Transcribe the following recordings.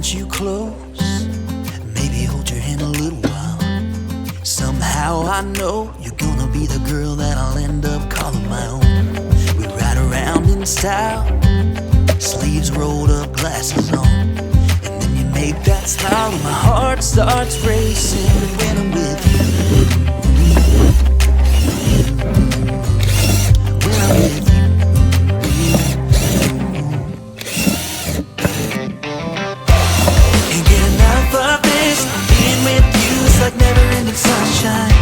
want you close, maybe hold your hand a little while. Somehow I know you're gonna be the girl that I'll end up calling my own. We ride around in style, sleeves rolled up, glasses on, and then you make that smile and my heart starts racing when I'm with you. When I'm with you. Can't get enough of this, being with you is like never-ending sunshine.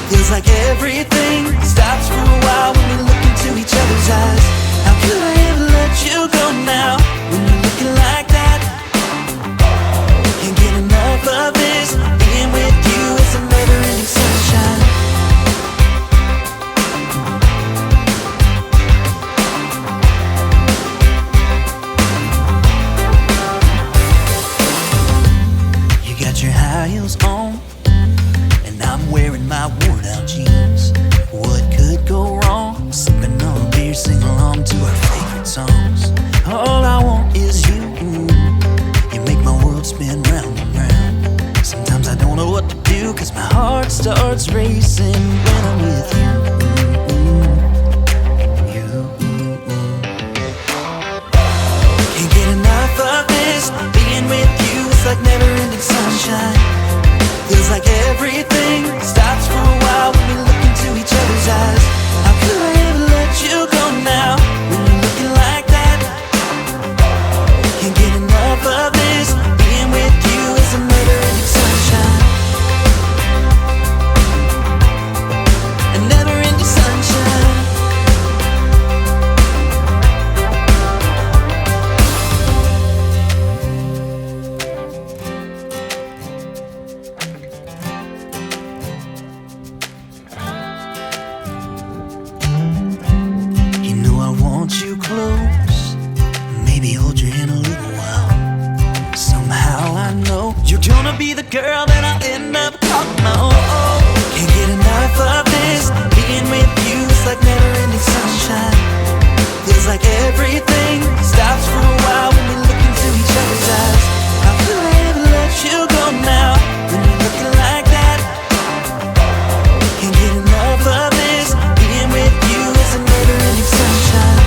Feels like everything stops for a while when we look into each other's eyes. How could I ever let you go now when you're looking like that? Can't get enough of this, being with you is a never-ending sunshine. You got your high heels on, and I'm wearing my worn-out jeans. What could go wrong? Sipping on a beer, sing along to our favorite songs. All I want is you. You make my world spin round and round. Sometimes I don't know what to do, cause my heart starts racing when I'm with you. You. Can't get enough of this, being with you is like never-ending sunshine. Feels like everything stops for a while when we look into each other's eyes. How could I ever let you go now when you're looking like that? Can't get enough of this, being with you is a never-ending sunshine. A never-ending sunshine. You know I want you close, maybe hold your hand a little while. Somehow I know you're gonna be the girl that I'll end up calling my own. Can't get enough of this, being with you is like never-ending sunshine. Feels like everything stops for a while when we look into each other's eyes. How could I ever let you go now when you're looking like that? Can't get enough of this, being with you is a never-ending sunshine.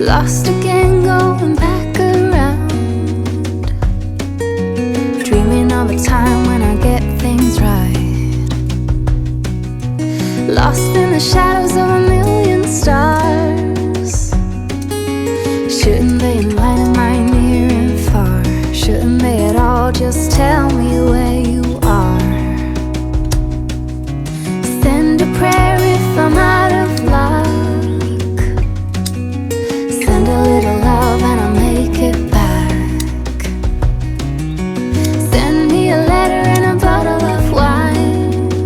Lost again, going back around, dreaming of a time when I get things right. Lost in the shadows of a million stars. Shouldn't they enlighten my near and far? Shouldn't they at all just tell me where you are? Send a prayer if I'm out of luck. Send a little love and I'll make it back. Send me a letter and a bottle of wine,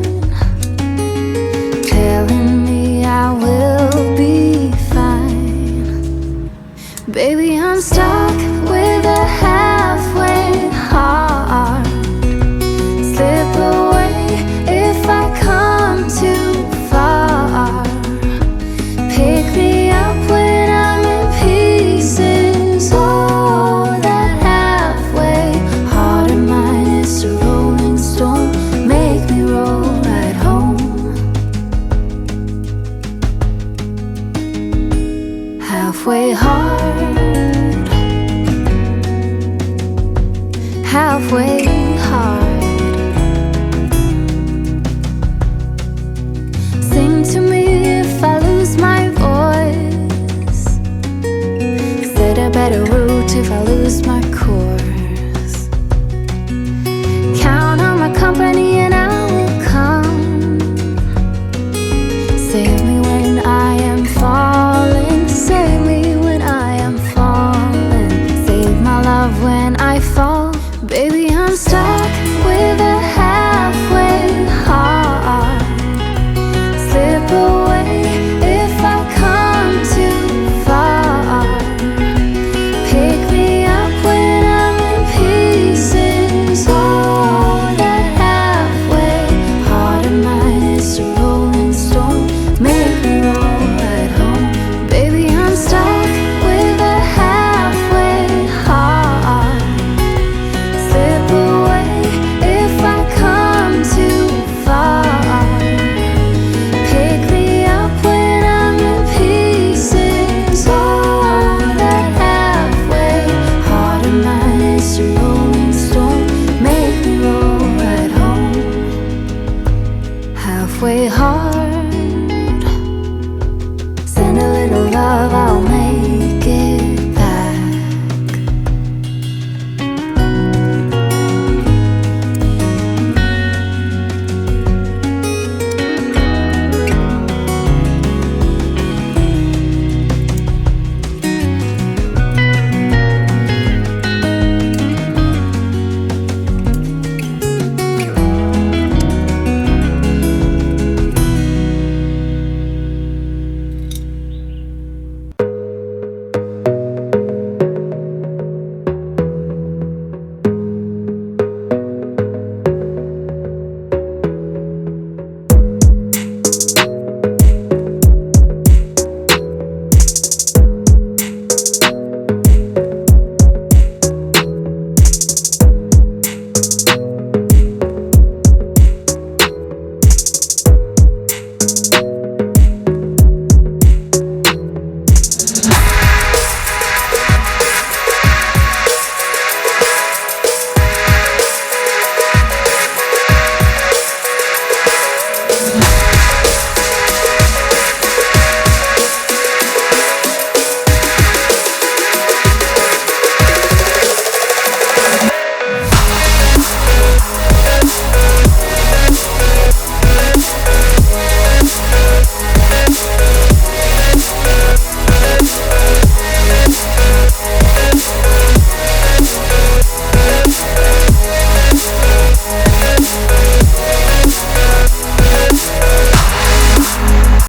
telling me I will be fine. Baby, I'm stuck with a halfway heart. Slip away if I come too far. Pick me up when I'm in pieces. Oh, that halfway heart of mine is a rolling stone. Make me roll right home. Halfway hard, halfway hard. Sing to me if I lose my voice. Set a better route if I lose my